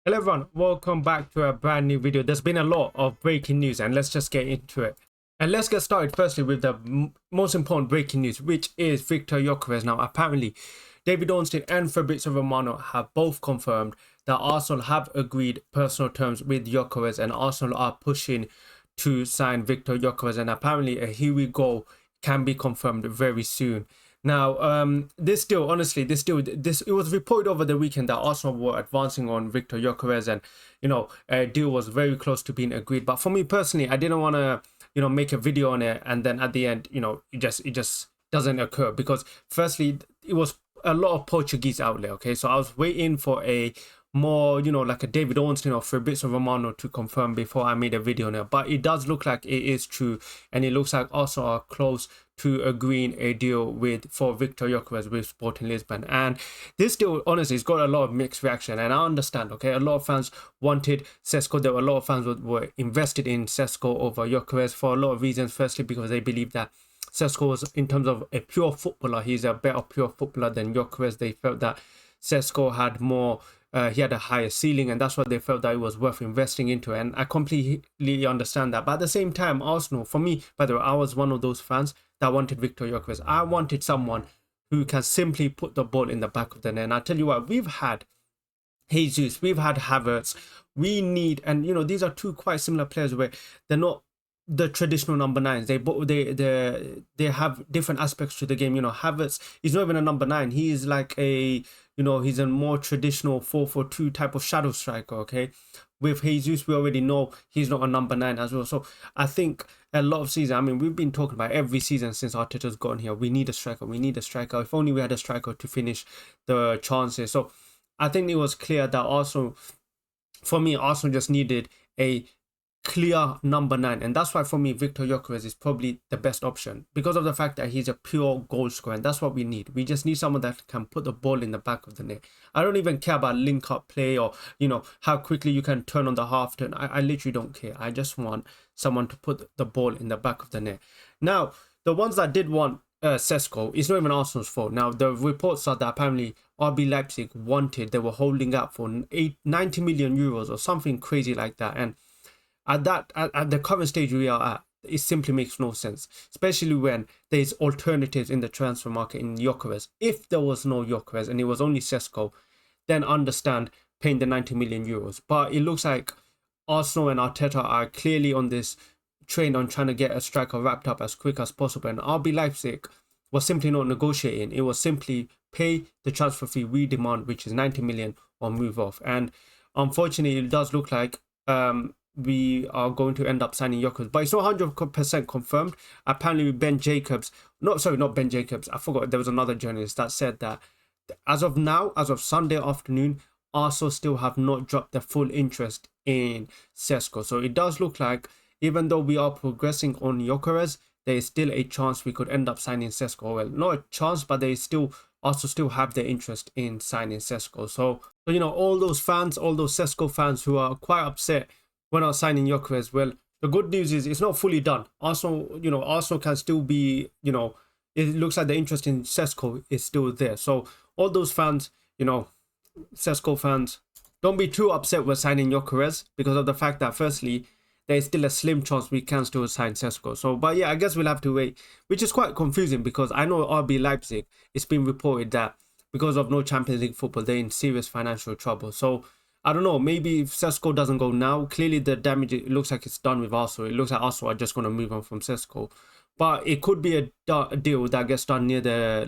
Hello everyone, welcome back to a brand new video. There's been a lot of breaking news and let's just get into it. And let's get started firstly with the most important breaking news, which is Viktor Gyökeres. Now apparently David Ornstein and Fabrizio Romano have both confirmed that Arsenal have agreed personal terms with Gyökeres and Arsenal are pushing to sign Viktor Gyökeres, and apparently a here we go can be confirmed very soon. Now, this it was reported over the weekend that Arsenal were advancing on Viktor Gyökeres, and a deal was very close to being agreed. But for me personally, I didn't want to make a video on it, and then at the end, it just doesn't occur because firstly, it was a lot of Portuguese outlet. Okay, so I was waiting for a more, like a David Ornstein or Fabrizio Romano to confirm before I made a video on it. But it does look like it is true, and it looks like Arsenal are close to agreeing a deal for Viktor Gyökeres with Sporting Lisbon. And this deal, honestly, has got a lot of mixed reaction, and I understand. Okay, a lot of fans wanted Šeško. There were a lot of fans were invested in Šeško over Gyökeres for a lot of reasons. Firstly, because they believe that Šeško was, in terms of a pure footballer, he's a better pure footballer than Gyökeres. They felt that Šeško had more. He had a higher ceiling, and that's why they felt that it was worth investing into. And I completely understand that. But at the same time, Arsenal, for me, by the way, I was one of those fans that wanted Viktor Gyökeres. I wanted someone who can simply put the ball in the back of the net. And I tell you what, we've had Jesus, we've had Havertz. We need, and these are two quite similar players where they're not the traditional number nines. They have different aspects to the game. Havertz, he's not even a number nine. He is like he's a more traditional 4-4-2 type of shadow striker. Okay, with Jesus, we already know he's not a number nine as well. So I think a lot of season, I mean, we've been talking about every season since Arteta's gotten here. We need a striker. We need a striker. If only we had a striker to finish the chances. So I think it was clear that Arsenal just needed a clear number nine, and that's why for me Viktor Gyökeres is probably the best option because of the fact that he's a pure goal scorer, and that's what we need. We just need someone that can put the ball in the back of the net. I don't even care about link up play or how quickly you can turn on the half turn. I literally don't care. I just want someone to put the ball in the back of the net. Now the ones that did want Šeško, it's not even Arsenal's fault. Now the reports are that apparently RB Leipzig they were holding out for 90 million euros or something crazy like that, and at the current stage we are at, it simply makes no sense, especially when there's alternatives in the transfer market in Gyokeres. If there was no Gyokeres and it was only Šeško, then understand paying the 90 million euros. But it looks like Arsenal and Arteta are clearly on this train on trying to get a striker wrapped up as quick as possible, and RB Leipzig was simply not negotiating. It was simply pay the transfer fee we demand, which is 90 million, or move off. And unfortunately, it does look like we are going to end up signing Gyökeres, but it's not 100% confirmed. Apparently Ben Jacobs, not Ben Jacobs, I forgot, there was another journalist that said that as of now, as of Sunday afternoon, Arsenal still have not dropped their full interest in Šeško. So it does look like even though we are progressing on Gyökeres, there is still a chance we could end up signing Šeško. Well, not a chance, but they also still have their interest in signing Šeško. So all those Šeško fans who are quite upset when I was signing Gyökeres, well, the good news is it's not fully done. Arsenal can still be, it looks like the interest in Šeško is still there. So all those fans, Šeško fans, don't be too upset with signing Gyökeres because of the fact that firstly, there's still a slim chance we can still sign Šeško. So, but yeah, I guess we'll have to wait, which is quite confusing because I know RB Leipzig, it's been reported that because of no Champions League football, they're in serious financial trouble. So I don't know, maybe if Šeško doesn't go now, clearly the damage, it looks like it's done with Arsenal. It looks like Arsenal are just going to move on from Šeško. But it could be a deal that gets done near the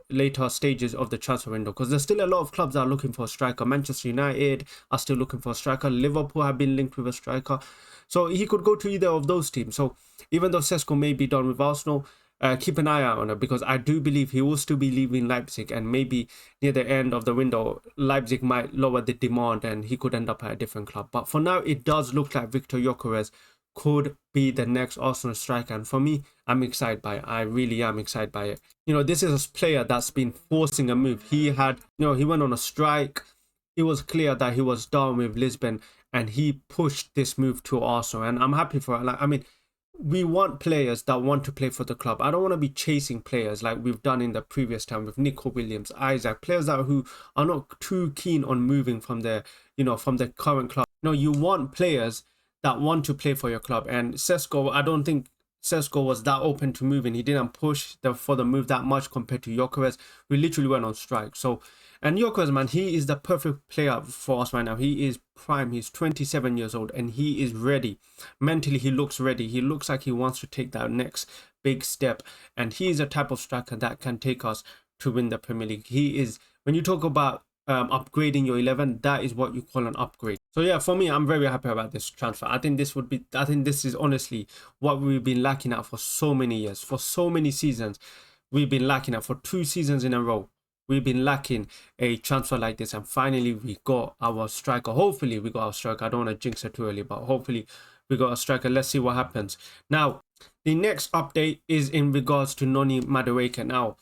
later stages of the transfer window, because there's still a lot of clubs that are looking for a striker. Manchester United are still looking for a striker. Liverpool have been linked with a striker. So he could go to either of those teams. So even though Šeško may be done with Arsenal, keep an eye out on it, because I do believe he will still be leaving Leipzig, and maybe near the end of the window Leipzig might lower the demand and he could end up at a different club. But for now, it does look like Viktor Gyökeres could be the next Arsenal striker, and for me, I'm excited by it. I really am excited by it. This is a player that's been forcing a move. He had, he went on a strike. It was clear that he was done with Lisbon, and he pushed this move to Arsenal, and I'm happy for it. Like, I mean, we want players that want to play for the club. I don't want to be chasing players like we've done in the previous time with Nico Williams, Isaac, players that who are not too keen on moving from their, from the current club. No, you want players that want to play for your club. And Šeško, I don't think Šeško was that open to moving. He didn't push for the move that much compared to Gyokeres. We literally went on strike. So, and Gyokeres, man, he is the perfect player for us right now. He is prime. He's 27 years old and he is ready. Mentally, he looks ready. He looks like he wants to take that next big step. And he is a type of striker that can take us to win the Premier League. He is, when you talk about upgrading your 11, that is what you call an upgrade. So yeah, for me, I'm very happy about this transfer. I think this is honestly what we've been lacking at for so many years, for so many seasons. We've been lacking at for 2 seasons in a row. We've been lacking a transfer like this, and finally we got our striker. Hopefully we got our striker. I don't want to jinx it too early, but hopefully we got a striker. Let's see what happens. Now, the next update is in regards to Noni Madueke. Now,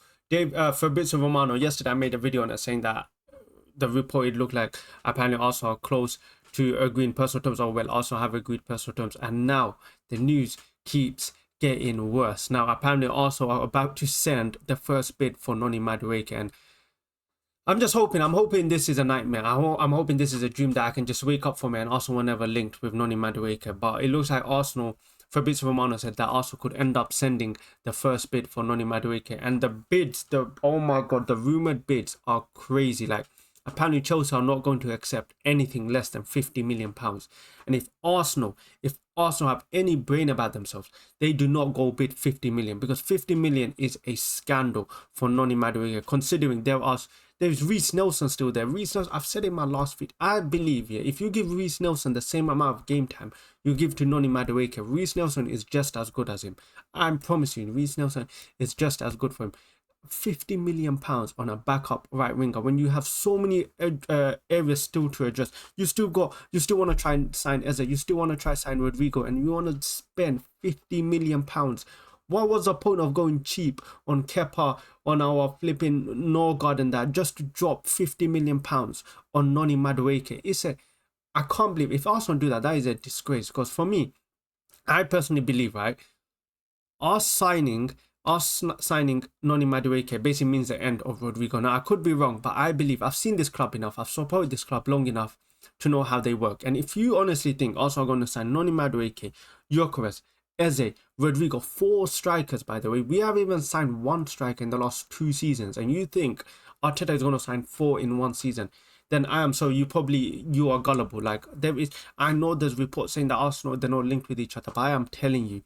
Fabrizio Romano, yesterday I made a video on it saying that the report, it looked like apparently also are close to agreeing personal terms, or will also have agreed personal terms. And now the news keeps getting worse. Now apparently also are about to send the first bid for Noni Madueke, and I'm hoping this is a nightmare. I'm hoping this is a dream that I can just wake up from, and Arsenal were never linked with Noni Madueke. But it looks like Arsenal, Fabrizio Romano said that Arsenal could end up sending the first bid for Noni Madueke. And the bids, oh my god, the rumored bids are crazy. Like, apparently Chelsea are not going to accept anything less than £50 million. And if Arsenal have any brain about themselves, they do not go bid 50 million, because 50 million is a scandal for Noni Madueke, considering there's Reece Nelson still there. Reece Nelson, I've said in my last feed, I believe, yeah, if you give Reece Nelson the same amount of game time you give to Noni Madueke, Reece Nelson is just as good as him. I'm promising you, Reece Nelson is just as good for him. £50 million on a backup right winger when you have so many areas still to address. You still want to try and sign Eze, you still want to try sign Rodrigo, and you want to spend £50 million. What was the point of going cheap on Kepa, on our flipping Norgard and that, just to drop £50 million on Noni Madueke? I can't believe, if Arsenal do that is a disgrace. Because for me, I personally believe, right, us signing Noni Madueke basically means the end of Rodrigo. Now, I could be wrong, but I believe I've seen this club enough. I've supported this club long enough to know how they work. And if you honestly think Arsenal are going to sign Noni Madueke, Gyokeres, Eze, Rodrigo, 4 strikers, by the way. We have even signed 1 striker in the last 2 seasons. And you think Arteta is going to sign 4 in 1 season, then I am so you are gullible. Like, I know there's reports saying that Arsenal, they're not linked with each other, but I am telling you,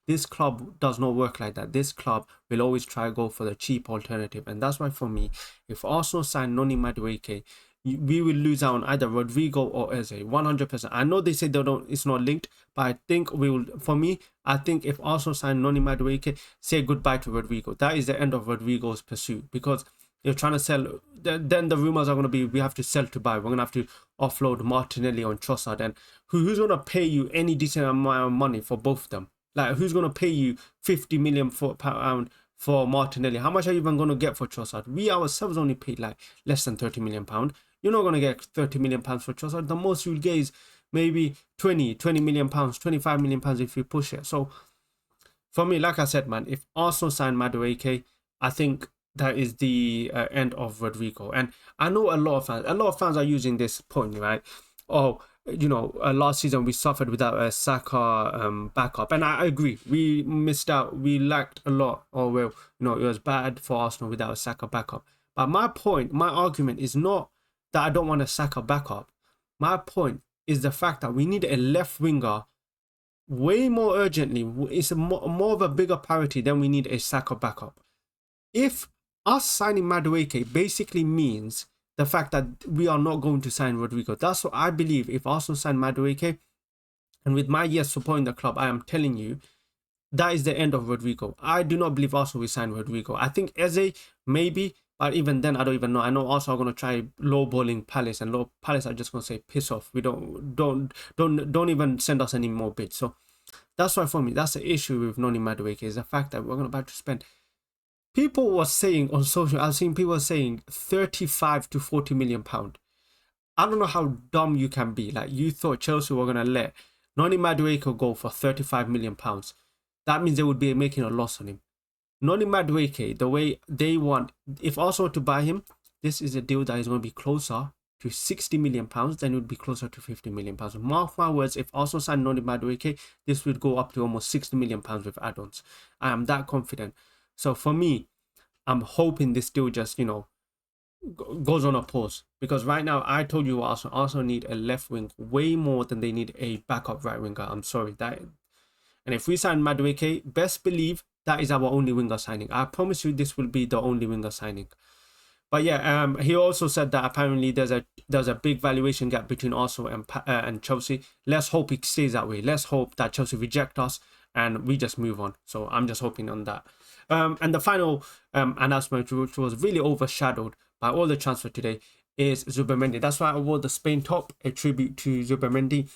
this club does not work like that. This club will always try to go for the cheap alternative. And that's why, for me, if Arsenal sign Noni Madueke, we will lose out on either Rodrigo or Eze, 100%. I know they say it's not linked, but I think we will. For me, I think if Arsenal sign Noni Madueke, say goodbye to Rodrigo. That is the end of Rodrigo's pursuit, because you're trying to sell. Then the rumors are going to be we have to sell to buy. We're going to have to offload Martinelli on Trossard, and who's going to pay you any decent amount of money for both of them? Like, who's going to pay you £50 million for Martinelli? How much are you even going to get for Trossard? We ourselves only paid like less than £30 million. You're not going to get £30 million for Trossard. The most you'll get is maybe £20 million, £25 million if you push it. So for me, like I said, man, if Arsenal sign Madueke, I think that is the end of Rodrigo. And I know a lot of fans are using this point, right? Oh, last season we suffered without a Saka backup, and I agree. We missed out. We lacked a lot. Or well, it was bad for Arsenal without a Saka backup. But my argument is not that I don't want a Saka backup. My point is the fact that we need a left winger way more urgently. It's more of a bigger priority than we need a Saka backup. If us signing Madueke basically means the fact that we are not going to sign Rodrigo. That's what I believe. If Arsenal sign Madueke, and with my years supporting the club, I am telling you, that is the end of Rodrigo. I do not believe Arsenal will sign Rodrigo. I think Eze, maybe, but even then, I don't even know. I know Arsenal are going to try lowballing Palace, and Palace are just going to say, piss off. We don't even send us any more bids. So that's why, for me, that's the issue with Noni Madueke, is the fact that we're about to spend. People were saying on social, I've seen people saying 35 to 40 million pound. I don't know how dumb you can be. Like, you thought Chelsea were going to let Noni Madueke go for 35 million pounds. that means they would be making a loss on him. Noni Madueke, the way they want, if Arsenal to buy him, this is a deal that is going to be closer to £60 million, then it would be closer to £50 million. Mark my words, if Arsenal sign Noni Madueke, this would go up to almost £60 million with add-ons. I am that confident. So for me, I'm hoping this deal just, you know, goes on a pause, because right now I told you Arsenal need a left wing way more than they need a backup right winger. I'm sorry that, and if we sign Madueke, best believe that is our only winger signing. I promise you this will be the only winger signing. But yeah, he also said that apparently there's a big valuation gap between Arsenal and Chelsea. Let's hope it stays that way. Let's hope that Chelsea reject us and we just move on. So I'm just hoping on that. And the final announcement, which was really overshadowed by all the transfer today, is Zubimendi. That's why I wore the Spain top, a tribute to Zubimendi.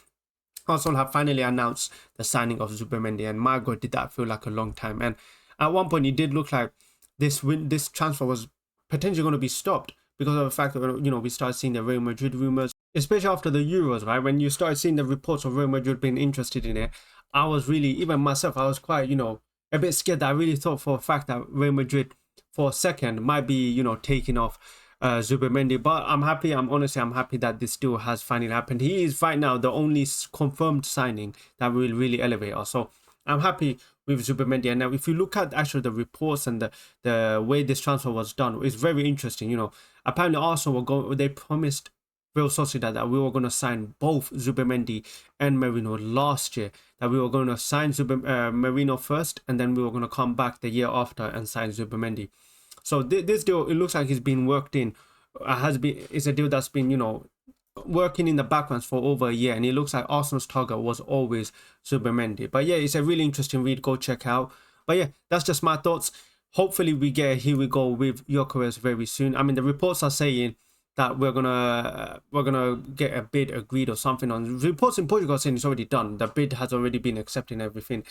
Arsenal have finally announced the signing of Zubimendi, and my God, did that feel like a long time. And at one point, it did look like this transfer was potentially going to be stopped because of the fact that, you know, we started seeing the Real Madrid rumors, especially after the Euros, right? When you started seeing the reports of Real Madrid being interested in it, I was really, even myself, I was quite, you know, a bit scared. That I really thought for a fact that Real Madrid for a second might be, you know, taking off Zubimendi. But I'm happy, I'm happy that this deal has finally happened. He is right now the only confirmed signing that will really elevate us. So I'm happy with Zubimendi. And now if you look at actually the reports and the way this transfer was done, it's very interesting. You know, apparently Arsenal they promised Real Sociedad that we were going to sign both Zubimendi and Merino last year. That we were going to sign Merino first, and then we were going to come back the year after and sign Zubimendi. So this deal, it looks like it's been worked in. It's a deal that's been, you know, working in the background for over a year, and it looks like Arsenal's target was always Zubimendi. But yeah, it's a really interesting read. Go check out. But yeah, that's just my thoughts. Hopefully we get here we go with Gyokeres very soon. I mean, the reports are saying that we're gonna get a bid agreed or something. On reports in Portugal saying it's already done. The bid has already been accepted and everything.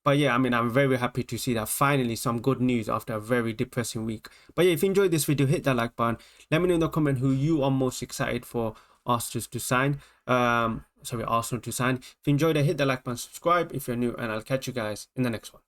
But yeah, I mean, I'm very happy to see that finally some good news after a very depressing week. But yeah, if you enjoyed this video, hit that like button. Let me know in the comment who you are most excited for Arsenal to sign. If you enjoyed it, hit the like button, subscribe if you're new, and I'll catch you guys in the next one.